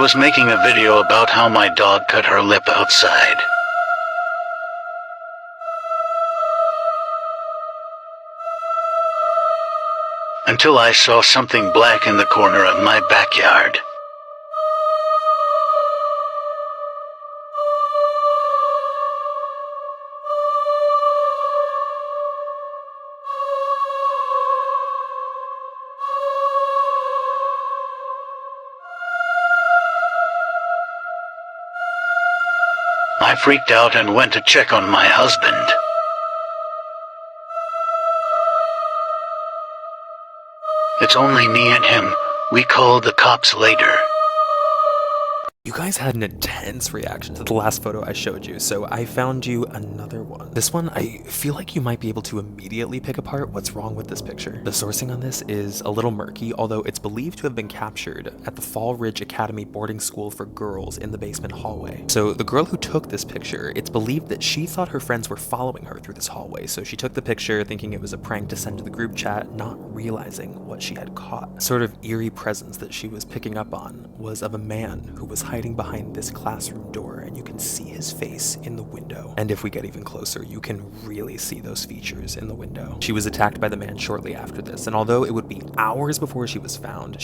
was making a video about how my dog cut her lip outside. Until I saw something black in the corner of my backyard. I freaked out and went to check on my husband. It's only me and him. We called the cops later. You guys had an intense reaction to the last photo I showed you, so I found you another one. This one, I feel like you might be able to immediately pick apart what's wrong with this picture. The sourcing on this is a little murky, although it's believed to have been captured at the Fall Ridge Academy boarding school for girls in the basement hallway. So the girl who took this picture, it's believed that she thought her friends were following her through this hallway, so she took the picture thinking it was a prank to send to the group chat, not realizing what she had caught. A sort of eerie presence that she was picking up on was of a man who was hiding behind this classroom door, and you can see his face in the window. And if we get even closer, you can really see those features in the window. She was attacked by the man shortly after this, and although it would be hours before she was found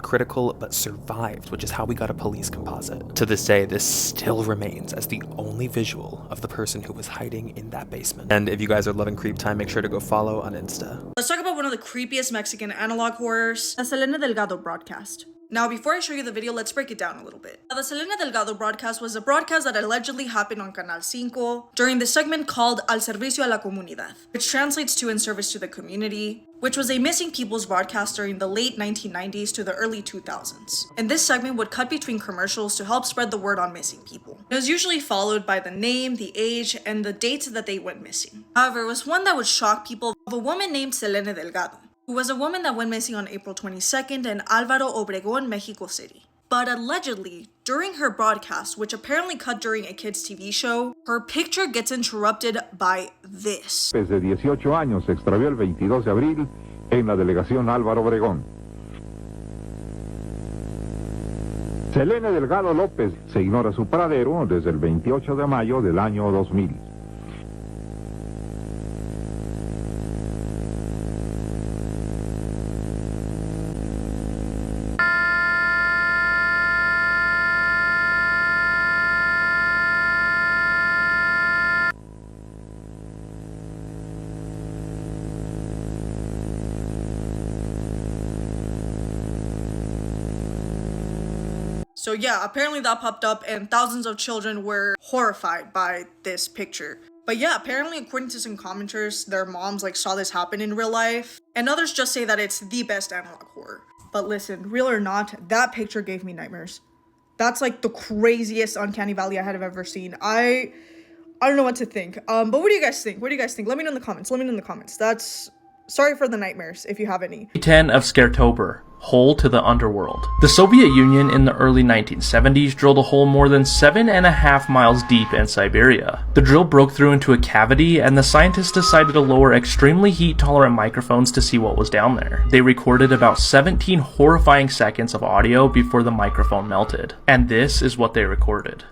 critical but survived, which is how we got a police composite. To this day, this still remains as the only visual of the person who was hiding in that basement. And if you guys are loving Creep Time, make sure to go follow on Insta. Let's talk about one of the creepiest Mexican analog horrors, the Selena Delgado broadcast. Now, before I show you the video, let's break it down a little bit. The Selena Delgado broadcast was a broadcast that allegedly happened on Canal 5 during the segment called Al Servicio a la Comunidad, which translates to In Service to the Community, which was a missing people's broadcast during the late 1990s to the early 2000s. And this segment would cut between commercials to help spread the word on missing people. It was usually followed by the name, the age, and the dates that they went missing. However, it was one that would shock people of a woman named Selena Delgado, who was a woman that went missing on April 22nd in Álvaro Obregón, Mexico City. But allegedly, during her broadcast, which apparently cut during a kids' TV show, her picture gets interrupted by this. De 18 años se extravió el 22 de abril en la delegación Álvaro Obregón. Selena Delgado López se ignora su paradero desde el 28 de mayo del año 2000. So yeah, apparently that popped up and thousands of children were horrified by this picture. But yeah, apparently according to some commenters, their moms saw this happen in real life. And others just say that it's the best analog horror. But listen, real or not, that picture gave me nightmares. That's the craziest uncanny valley I have ever seen. I don't know what to think. But what do you guys think? What do you guys think? Let me know in the comments. That's... Sorry for the nightmares, if you have any. 10 of Scaretober, hole to the underworld. The Soviet Union in the early 1970s drilled a hole more than 7.5 miles deep in Siberia. The drill broke through into a cavity, and the scientists decided to lower extremely heat-tolerant microphones to see what was down there. They recorded about 17 horrifying seconds of audio before the microphone melted. And this is what they recorded.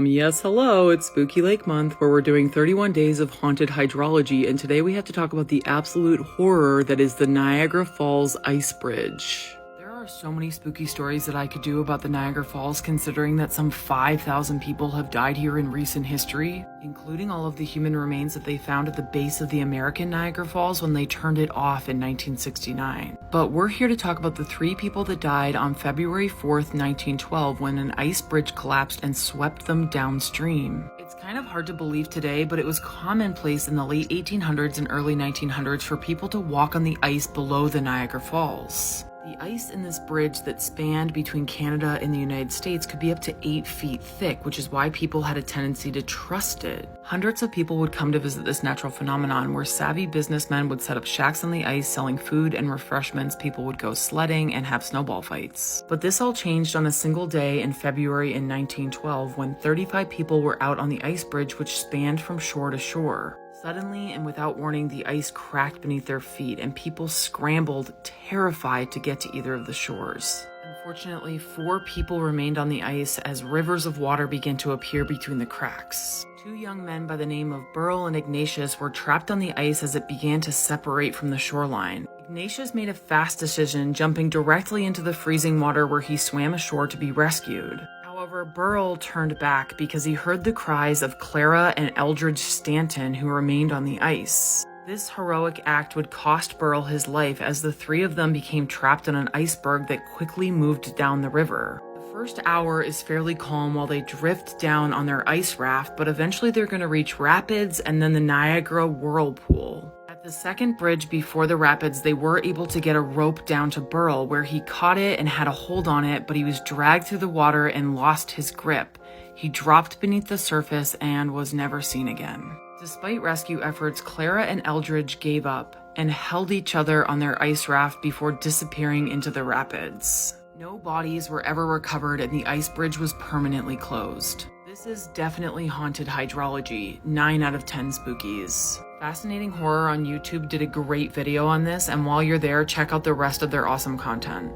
Yes, hello, it's Spooky Lake Month, where we're doing 31 days of haunted hydrology, and today we have to talk about the absolute horror that is the Niagara Falls Ice Bridge. There are so many spooky stories that I could do about the Niagara Falls, considering that some 5,000 people have died here in recent history, including all of the human remains that they found at the base of the American Niagara Falls when they turned it off in 1969. But we're here to talk about the 3 people that died on February 4th, 1912, when an ice bridge collapsed and swept them downstream. It's kind of hard to believe today, but it was commonplace in the late 1800s and early 1900s for people to walk on the ice below the Niagara Falls. The ice in this bridge that spanned between Canada and the United States could be up to 8 feet thick, which is why people had a tendency to trust it. Hundreds of people would come to visit this natural phenomenon where savvy businessmen would set up shacks on the ice selling food and refreshments. People would go sledding and have snowball fights. But this all changed on a single day in February in 1912 when 35 people were out on the ice bridge which spanned from shore to shore. Suddenly and without warning, the ice cracked beneath their feet and people scrambled, terrified to get to either of the shores. Unfortunately, 4 people remained on the ice as rivers of water began to appear between the cracks. 2 young men by the name of Burl and Ignatius were trapped on the ice as it began to separate from the shoreline. Ignatius made a fast decision, jumping directly into the freezing water where he swam ashore to be rescued. However, Burl turned back because he heard the cries of Clara and Eldridge Stanton, who remained on the ice. This heroic act would cost Burl his life as the 3 of them became trapped on an iceberg that quickly moved down the river. The first hour is fairly calm while they drift down on their ice raft, but eventually they're going to reach rapids and then the Niagara Whirlpool. At the second bridge before the rapids, they were able to get a rope down to Burl where he caught it and had a hold on it, but he was dragged through the water and lost his grip. He dropped beneath the surface and was never seen again. Despite rescue efforts, Clara and Eldridge gave up and held each other on their ice raft before disappearing into the rapids. No bodies were ever recovered and the ice bridge was permanently closed. This is definitely haunted hydrology, 9 out of 10 spookies. Fascinating Horror on YouTube did a great video on this, and while you're there, check out the rest of their awesome content.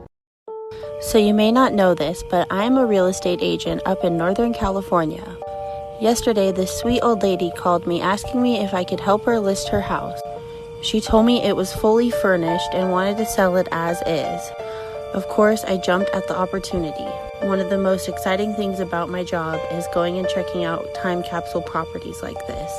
So you may not know this, but I'm a real estate agent up in Northern California. Yesterday, this sweet old lady called me asking me if I could help her list her house. She told me it was fully furnished and wanted to sell it as is. Of course, I jumped at the opportunity. One of the most exciting things about my job is going and checking out time capsule properties like this.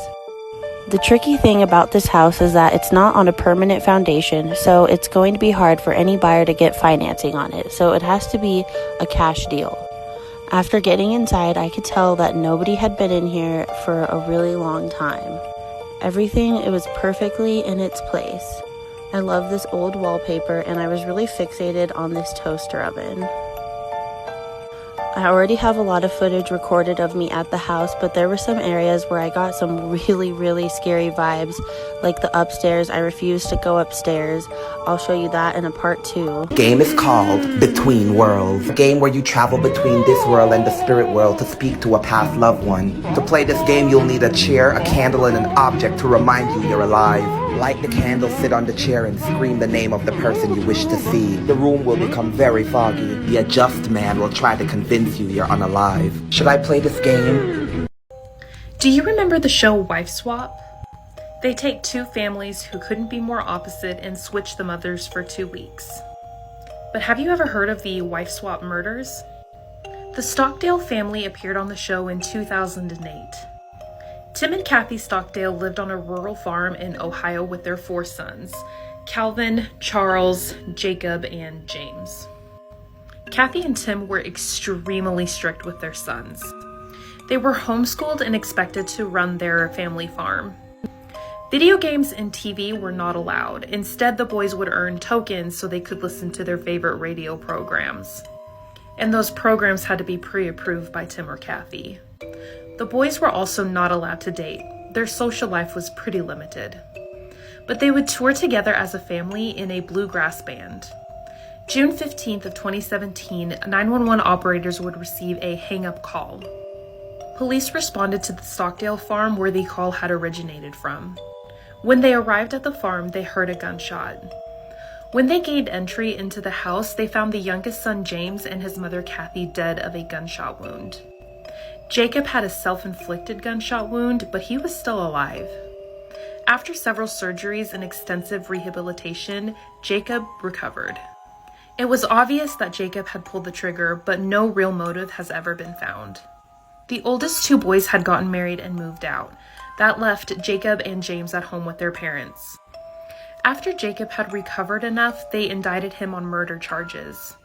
The tricky thing about this house is that it's not on a permanent foundation, so it's going to be hard for any buyer to get financing on it, so it has to be a cash deal. After getting inside, I could tell that nobody had been in here for a really long time. Everything, it was perfectly in its place. I love this old wallpaper, and I was really fixated on this toaster oven. I already have a lot of footage recorded of me at the house, but there were some areas where I got some really scary vibes, like the upstairs. I refused to go upstairs. I'll show you that in a part 2. Game is called Between Worlds, a game where you travel between this world and the spirit world to speak to a past loved one. To play this game, you'll need a chair, a candle, and an object to remind you you're alive. Light the candle, sit on the chair, and scream the name of the person you wish to see. The room will become very foggy. The Adjust Man will try to convince you you're unalive. Should I play this game? Do you remember the show Wife Swap? They take 2 families who couldn't be more opposite and switch the mothers for 2 weeks. But have you ever heard of the Wife Swap murders? The Stockdale family appeared on the show in 2008. Tim and Kathy Stockdale lived on a rural farm in Ohio with their 4 sons, Calvin, Charles, Jacob, and James. Kathy and Tim were extremely strict with their sons. They were homeschooled and expected to run their family farm. Video games and TV were not allowed. Instead, the boys would earn tokens so they could listen to their favorite radio programs. And those programs had to be pre-approved by Tim or Kathy. The boys were also not allowed to date. Their social life was pretty limited. But they would tour together as a family in a bluegrass band. June 15th of 2017, 911 operators would receive a hang-up call. Police responded to the Stockdale farm where the call had originated from. When they arrived at the farm, they heard a gunshot. When they gained entry into the house, they found the youngest son James and his mother Kathy dead of a gunshot wound. Jacob had a self-inflicted gunshot wound, but he was still alive. After several surgeries and extensive rehabilitation, Jacob recovered. It was obvious that Jacob had pulled the trigger, but no real motive has ever been found. The oldest 2 boys had gotten married and moved out. That left Jacob and James at home with their parents. After Jacob had recovered enough, they indicted him on murder charges.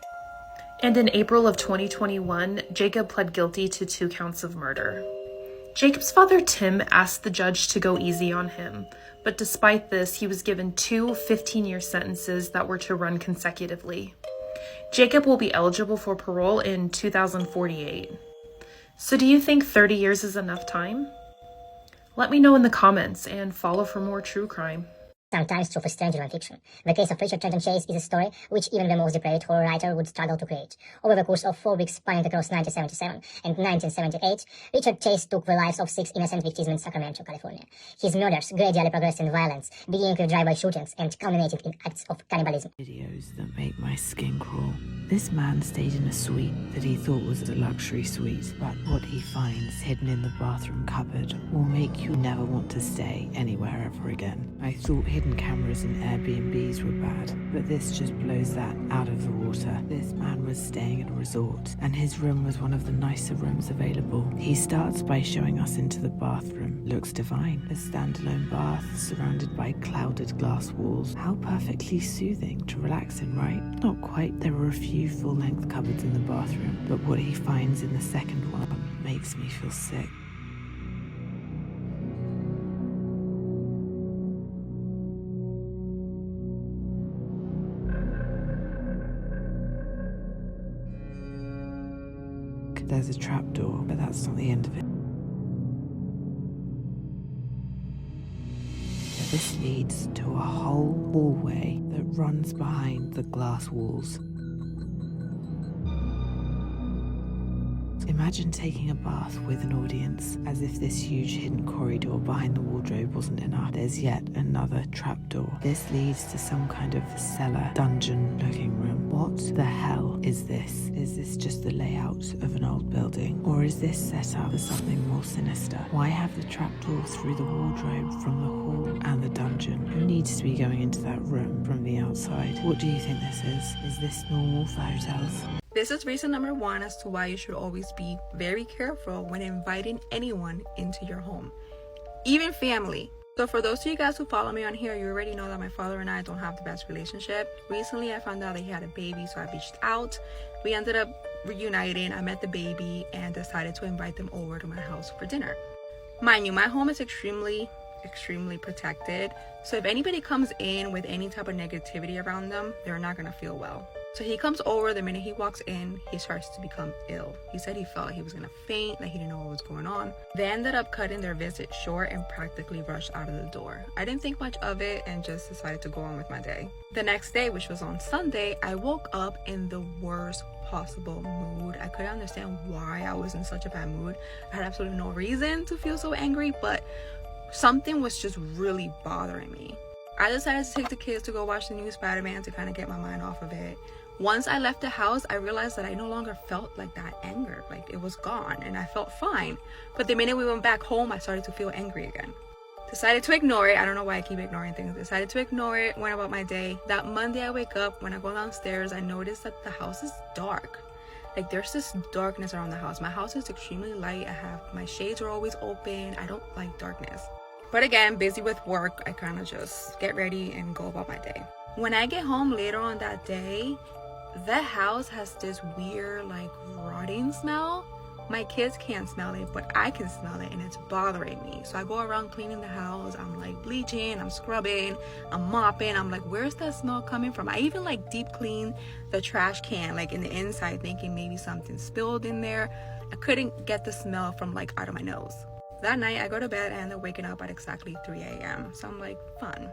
And in April of 2021, Jacob pled guilty to 2 counts of murder. Jacob's father, Tim, asked the judge to go easy on him, but despite this, he was given 2 15-year sentences that were to run consecutively. Jacob will be eligible for parole in 2048. So do you think 30 years is enough time? Let me know in the comments and follow for more true crime. Sometimes true for stranger than fiction. The case of Richard Trenton Chase is a story which even the most depraved horror writer would struggle to create. Over the course of 4 weeks spanning across 1977 and 1978, Richard Chase took the lives of 6 innocent victims in Sacramento, California. His murders gradually progressed in violence, beginning with drive-by shootings and culminating in acts of cannibalism. Videos that make my skin crawl. This man stayed in a suite that he thought was a luxury suite, but what he finds hidden in the bathroom cupboard will make you never want to stay anywhere ever again. I thought hidden cameras in Airbnbs were bad, but this just blows that out of the water. This man was staying at a resort, and his room was one of the nicer rooms available. He starts by showing us into the bathroom. Looks divine. A standalone bath surrounded by clouded glass walls. How perfectly soothing to relax in, right? Not quite. There were a few full-length cupboards in the bathroom, but what he finds in the second one makes me feel sick. There's a trapdoor, but that's not the end of it. This leads to a whole hallway that runs behind the glass walls. Imagine taking a bath with an audience, as if this huge hidden corridor behind the wardrobe wasn't enough. There's yet another trapdoor. This leads to some kind of cellar, dungeon-looking room. What the hell is this? Is this just the layout of an old building? Or is this set up for something more sinister? Why have the trapdoor through the wardrobe from the hall and the dungeon? Who needs to be going into that room from the outside? What do you think this is? Is this normal for hotels? This is reason number 1 as to why you should always be very careful when inviting anyone into your home, even family. So for those of you guys who follow me on here, you already know that my father and I don't have the best relationship. Recently, I found out that he had a baby, so I reached out. We ended up reuniting. I met the baby and decided to invite them over to my house for dinner. Mind you, my home is extremely protected. So if anybody comes in with any type of negativity around them, they're not gonna feel well. So he comes over. The minute he walks in, he starts to become ill. He said he felt like he was gonna faint, that he didn't know what was going on. They ended up cutting their visit short and practically rushed out of the door. I didn't think much of it and just decided to go on with my day. The next day, which was on Sunday, I woke up in the worst possible mood. I couldn't understand why I was in such a bad mood. I had absolutely no reason to feel so angry, but something was just really bothering me. I decided to take the kids to go watch the new Spider-Man to kind of get my mind off of it. Once I left the house, I realized that I no longer felt like that anger. Like, it was gone and I felt fine. But the minute we went back home, I started to feel angry again. Decided to ignore it. I don't know why I keep ignoring things. Decided to ignore it, went about my day. That Monday I wake up, when I go downstairs, I notice that the house is dark. Like, there's this darkness around the house. My house is extremely light. My shades are always open. I don't like darkness. But again, busy with work, I kind of just get ready and go about my day. When I get home later on that day, the house has this weird, like, rotting smell. My kids can't smell it, but I can smell it, and it's bothering me. So I go around cleaning the house. I'm like bleaching, I'm scrubbing, I'm mopping. I'm like, where's that smell coming from? I even like deep clean the trash can, like in the inside, thinking maybe something spilled in there. I couldn't get the smell from like out of my nose. That night I go to bed and I end up waking up at exactly 3 a.m. So I'm like, fun.